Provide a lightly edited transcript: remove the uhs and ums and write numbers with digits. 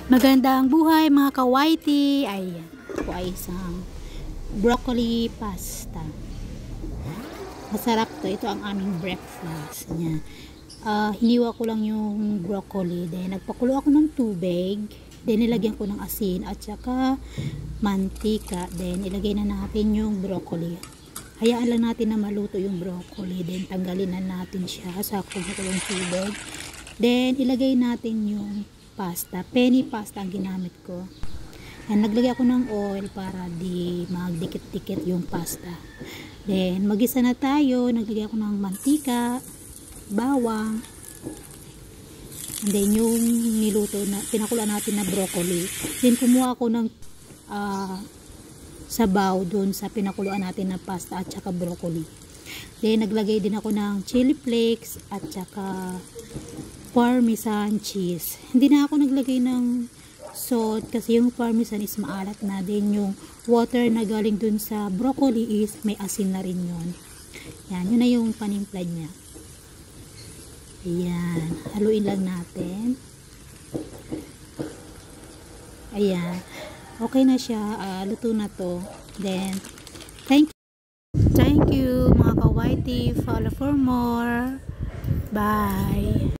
Magandang buhay mga kawaiti. Ayan, ito ay isang broccoli pasta. Masarap to. Ito ang aming breakfast niya. Hiniwa ko lang yung broccoli. Then nagpakulo ako ng tubig. Then nilagyan ko ng asin at saka mantika. Then ilagay na natin yung broccoli. Hayaan lang natin na maluto yung broccoli. Then tanggalin na natin siya sa kulong tubig. Then ilagay natin yung pasta. Penny pasta ang ginamit ko. And naglagay ako ng oil para di magdikit-dikit yung pasta. Then magisa na tayo. Naglagay ako ng mantika, bawang, and then yung niluto na pinakulaan natin na broccoli. Then kumuha ako ng sabaw dun sa pinakuluan natin na pasta at saka broccoli. Then naglagay din ako ng chili flakes at saka parmesan cheese. Hindi na ako naglagay ng salt kasi yung parmesan is maalat na. Then yung water na galing dun sa broccoli is may asin na rin yun. Yan, yun na yung panimpla niya. Ayan, haluin lang natin. Ayan, okay na siya. Luto na to. Then thank you mga kawaiti. Follow for more. Bye.